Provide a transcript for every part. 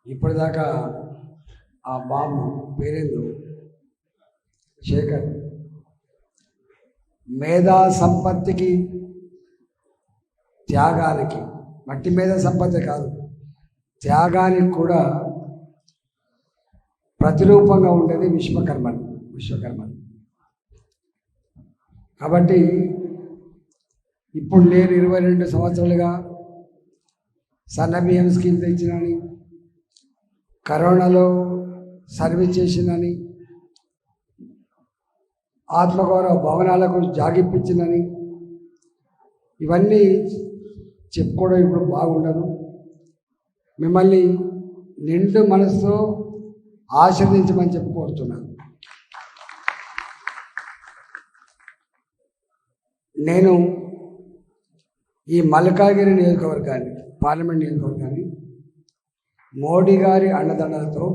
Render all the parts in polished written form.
ఇప్పటిదాకా ఆ బాబు పేరేందు శేఖర్ మేధా సంపత్తికి త్యాగానికి, మట్టి మేధా సంపత్తి కాదు త్యాగానికి కూడా ప్రతిరూపంగా ఉండేది విశ్వకర్మని. కాబట్టి ఇప్పుడు నేను 22 సంవత్సరాలుగా సన్నబియ్యం స్కీమ్ తెచ్చినని, కరోనాలో సర్వీస్ చేసిందని, ఆత్మగౌరవ భవనాలకు జాగిప్పించిందని, ఇవన్నీ చెప్పుకోవడం ఇప్పుడు బాగుండదు. మిమ్మల్ని నిండు మనసుతో ఆశీర్వదించమని చెప్పి కోరుతున్నాను. నేను ఈ మల్కాగిరి నియోజకవర్గాన్ని, పార్లమెంట్ నియోజకవర్గాన్ని మోడీ గారి అండదండలతో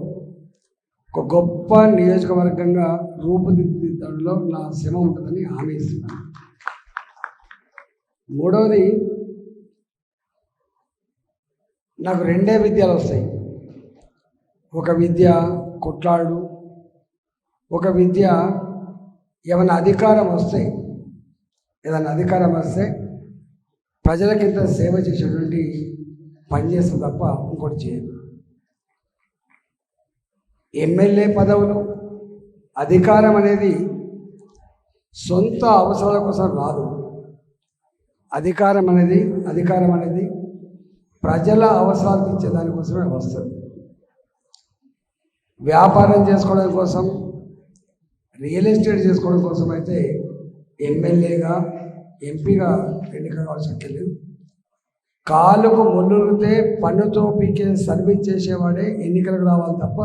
ఒక గొప్ప నియోజకవర్గంగా రూపుదిద్దడంలో నా శ్రమ ఉంటుందని హామీ ఇస్తున్నాను. మూడవది, నాకు 2 విద్యలు వస్తాయి. ఒక విద్య కొట్లాడు, ఒక విద్య ఏదైనా అధికారం వస్తే ప్రజలకింత సేవ చేసేటువంటి పని చేస్తే తప్ప ఇంకోటి చేయదు. ఎమ్మెల్యే పదవులు, అధికారం అనేది సొంత అవసరాల కోసం రాదు. అధికారం అనేది ప్రజల అవసరాలు తీర్చేదానికోసమే వస్తుంది. వ్యాపారం చేసుకోవడం కోసం, రియల్ ఎస్టేట్ చేసుకోవడం కోసం అయితే ఎమ్మెల్యేగా, ఎంపీగా ఎన్నిక కావాల్సి లేదు. కాలుకు ముళ్ళురితే పన్నుతో పీకే సర్వీస్ చేసేవాడే ఎన్నికలకు రావాలి తప్ప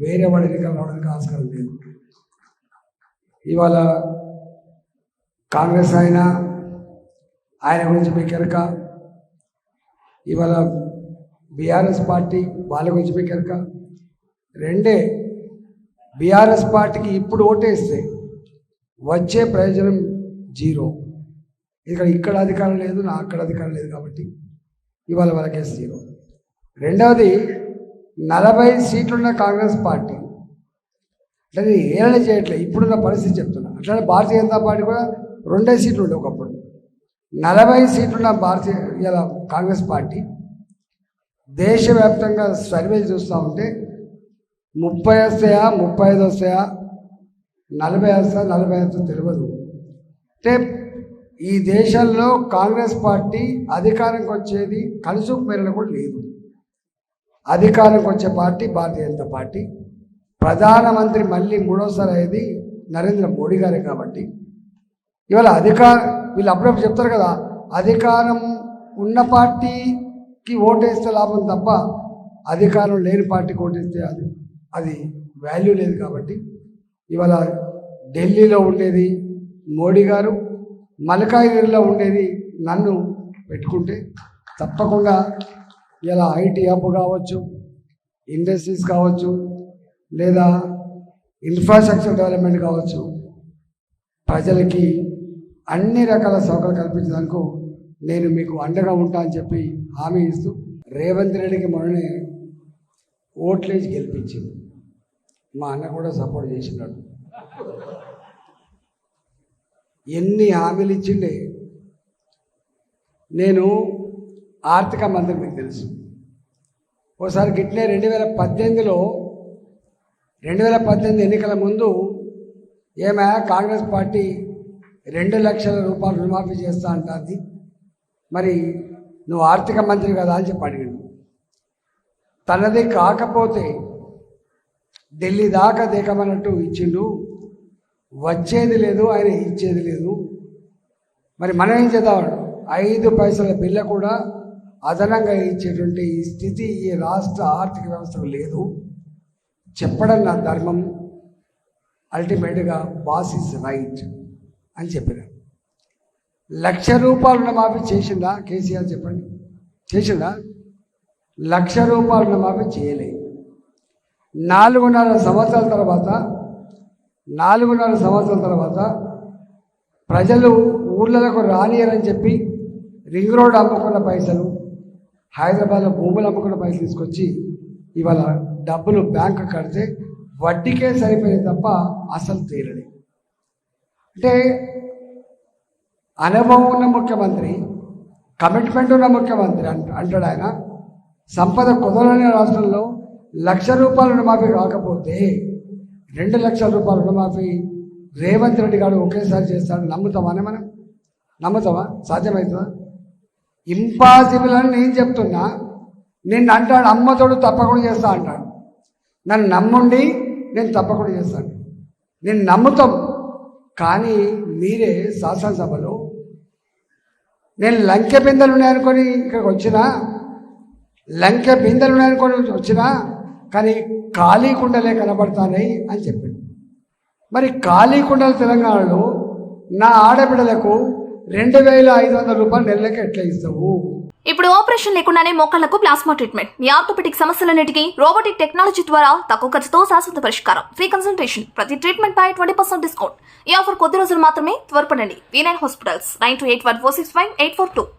వేరే వాడు ఎన్నికలు రావడానికి ఆస్కారం లేదు. ఇవాళ కాంగ్రెస్ ఆయన గురించి మీకు ఎరక, ఇవాళ బీఆర్ఎస్ పార్టీ వాళ్ళ గురించి మీకు ఎరక. 2 బీఆర్ఎస్ పార్టీకి ఇప్పుడు ఓటేస్తే వచ్చే ప్రయోజనం 0. ఇక్కడ అధికారం లేదు, నా అక్కడ అధికారం లేదు, కాబట్టి ఇవాళ వాళ్ళకే 0. రెండవది, 40 సీట్లున్న కాంగ్రెస్ పార్టీ అంటే ఏమైనా చేయట్లేదు. ఇప్పుడున్న పరిస్థితి చెప్తున్నా. అట్లానే భారతీయ జనతా పార్టీ కూడా 2 సీట్లు ఉండే ఒకప్పుడు. 40 సీట్లున్న ఇలా కాంగ్రెస్ పార్టీ దేశవ్యాప్తంగా సర్వేలు చూస్తూ ఉంటే 30 వస్తాయా, 35 వస్తాయా, 40 వస్తాయా, 40 వస్తాయో తెలియదు. అంటే ఈ దేశంలో కాంగ్రెస్ పార్టీ అధికారంకి వచ్చేది కలుసుకు మేరలో కూడా లేదు. అధికారంకి వచ్చే పార్టీ భారతీయ జనతా పార్టీ. ప్రధానమంత్రి మళ్ళీ 3వసారి అయ్యేది నరేంద్ర మోడీ గారే. కాబట్టి ఇవాళ వీళ్ళు అప్పుడప్పుడు చెప్తారు కదా, అధికారం ఉన్న పార్టీకి ఓటేస్తే లాభం తప్ప అధికారం లేని పార్టీకి ఓటేస్తే అది వాల్యూ లేదు. కాబట్టి ఇవాళ ఢిల్లీలో ఉండేది మోడీ గారు, మల్కాగిరిలో ఉండేది నన్ను పెట్టుకుంటే తప్పకుండా ఇలా ఐటీ హబ్ కావచ్చు, ఇండస్ట్రీస్ కావచ్చు, లేదా ఇన్ఫ్రాస్ట్రక్చర్ డెవలప్మెంట్ కావచ్చు, ప్రజలకి అన్ని రకాల సౌకర్యాలు కల్పించడానికి నేను మీకు అండగా ఉంటా అని చెప్పి హామీ ఇస్తూ, రేవంత్ రెడ్డికి మొన్ననే ఓట్లేసి గెలిపించింది. మా అన్న కూడా సపోర్ట్ చేసినాడు. ఎన్ని హామీలు ఇచ్చిండే. నేను ఆర్థిక మంత్రి, మీకు తెలుసు. ఒకసారి గిట్నే 2018 ఎన్నికల ముందు ఏమైనా కాంగ్రెస్ పార్టీ 2 లక్షల రూపాయలు రుణమాఫీ చేస్తా అంటుంది, మరి నువ్వు ఆర్థిక మంత్రి కదా అని చెప్పి అడిగాడు. తనది కాకపోతే ఢిల్లీ దాకా దేకమన్నట్టు ఇచ్చిండు. వచ్చేది లేదు, ఆయన ఇచ్చేది లేదు. మరి మనం ఏం చేద్దాం? 5 పైసల బిల్ల కూడా అదనంగా ఇచ్చేటువంటి స్థితి ఈ రాష్ట్ర ఆర్థిక వ్యవస్థకు లేదు. చెప్పడం నా ధర్మం. అల్టిమేట్గా బాస్ ఈజ్ రైట్ అని చెప్పినారు. 1,00,000 రూపాయలు రుణమాఫీ చేసిందా కేసీఆర్? చెప్పండి, చేసిందా? 1,00,000 రూపాయలు రుణమాఫీ చేయలేదు. 4.5 సంవత్సరాల తర్వాత ప్రజలు ఊళ్ళకు రానియరని చెప్పి రింగ్ రోడ్ అమ్ముకున్న పైసలు, హైదరాబాద్లో భూములు అమ్ముకున్న పైసలు తీసుకొచ్చి ఇవాళ డబ్బులు బ్యాంకు కడితే వడ్డీకే సరిపోయింది తప్ప అసలు తీరలేదు. అంటే అనుభవం ఉన్న ముఖ్యమంత్రి, కమిట్మెంట్ ఉన్న ముఖ్యమంత్రి అంటాడు ఆయన. సంపద కుదరని రాష్ట్రంలో ₹1,00,000 రుణమాఫీ కాకపోతే 2,00,000 రూపాయల రుణమాఫీ రేవంత్ రెడ్డి గారు ఒకేసారి చేస్తాడు. నమ్ముతామానే మనం? నమ్ముతావా? సాధ్యమవుతుందా? ఇంపాసిబుల్ అని నేను చెప్తున్నా. నిన్ను అంటాడు అమ్మతోడు తప్పకుండా చేస్తా అంటాడు. నన్ను నమ్ముండి నేను తప్పకుండా చేస్తాను. నేను నమ్ముతాం. కానీ మీరే శాసనసభలో నేను లంకె బిందెలు ఉన్నాయనుకొని ఇక్కడికి వచ్చినా, లంకె బిందెలు ఉన్నాయనుకొని వచ్చినా, కానీ ఖాళీ కుండలే కనబడతాయి అని చెప్పింది. మరి ఖాళీ కుండలు తెలంగాణలో నా ఆడబిడ్డలకు 2,500 రూపాయలు నెలలకి ఎట్లా ఇస్తావు? ఇప్పుడు ఆపరేషన్ లేకుండానే మోకాళ్లకు ప్లాస్మా ట్రీట్మెంట్. మీ ఆర్థోపెటిక్ సమస్యలన్నిటికీ రోబోటిక్ టెక్నాలజీ ద్వారా తక్కువ ఖర్చుతో శాశ్వత పరిష్కారం. Free consultation. ప్రతి ట్రీట్మెంట్ పై 20% డిస్కౌంట్. ఈ ఆఫర్ కొద్ది రోజులు మాత్రమే. త్వరపడండి. V9 hospitals 9281465842.